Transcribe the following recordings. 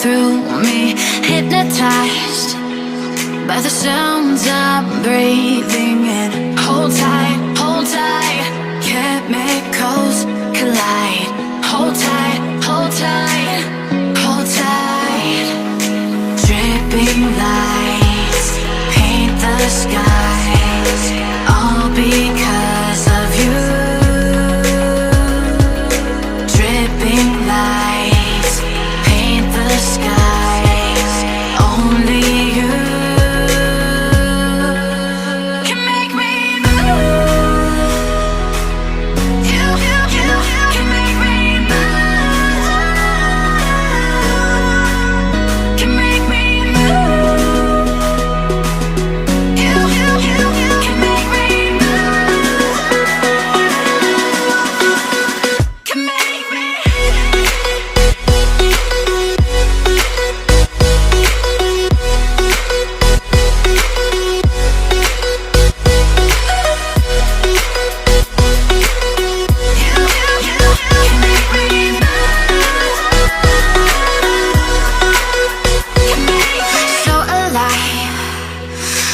through me, hypnotized by the sounds I'm breathing in. Hold tight, chemicals collide. Hold tight, hold tight, hold tight. Dripping lights paint the skies, all because of you. Dripping lights paint the skies, only you can make me move. You can make me move. Can make me move. You can make me move. Can make me. So alive,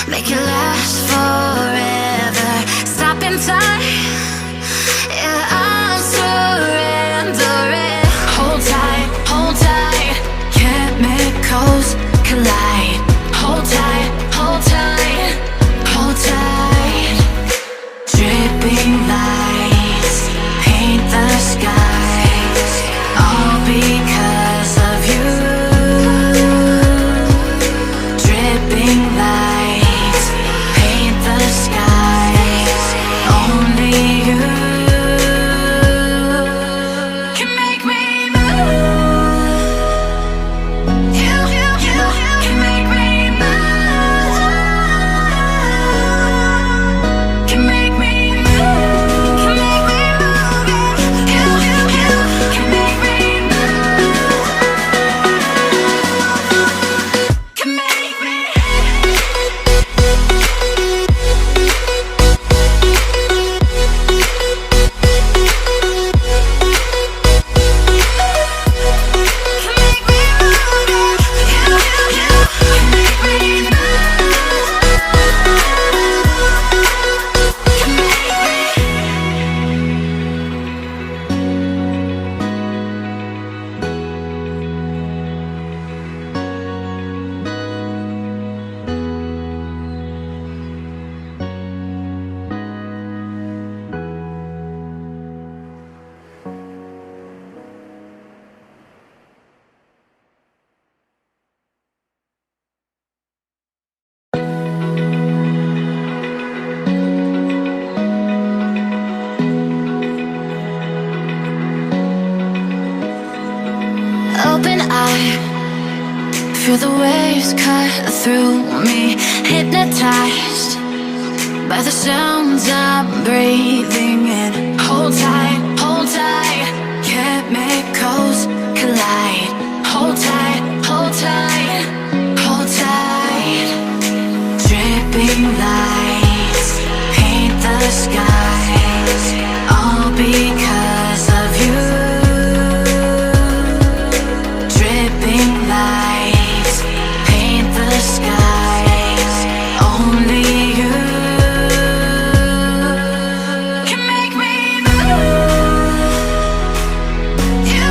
make it last forever. Stop in time, yeah, I'm surrendering. Hold tight, chemicals collide. Hold tight, hold tight, hold tight. Dripping lights paint the skies, all because of you. Dripping lights paint the skies, only you can make me move. You can make me move. Can make me move. Can make me move. You can make me move. Can make me. Open eye, feel the waves cut through me, hypnotized by the sounds I'm breathing in. Hold tight, chemicals collide. Hold tight, hold tight, hold tight. Dripping lights paint the skies, all because of you. Dripping lights paint the skies, only you can make me move. You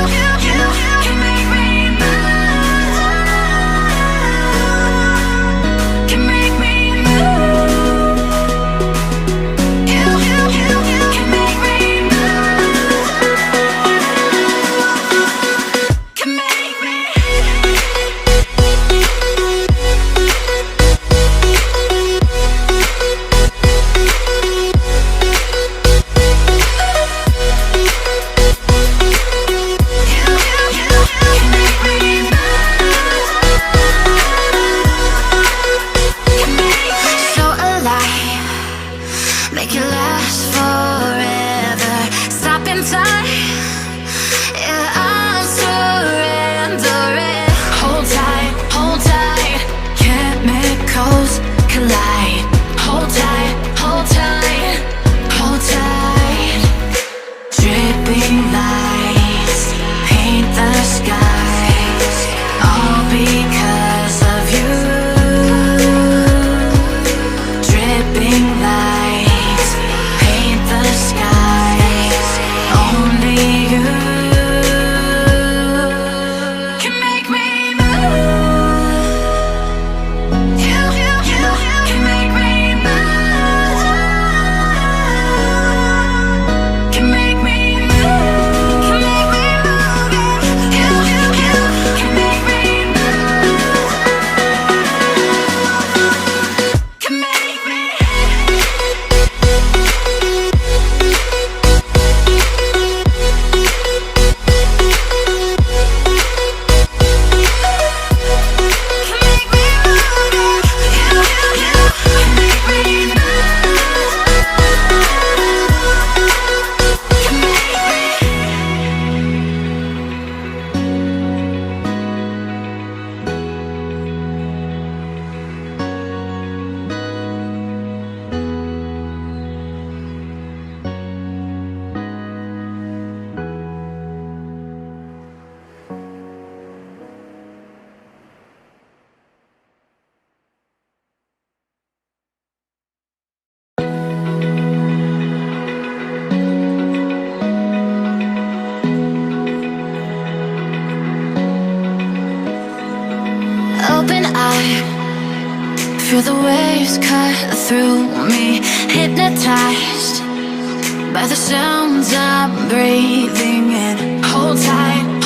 can make me move. Can make me move. You open eye, feel the waves cut through me. Hypnotized by the sounds I'm breathing in. Hold tight,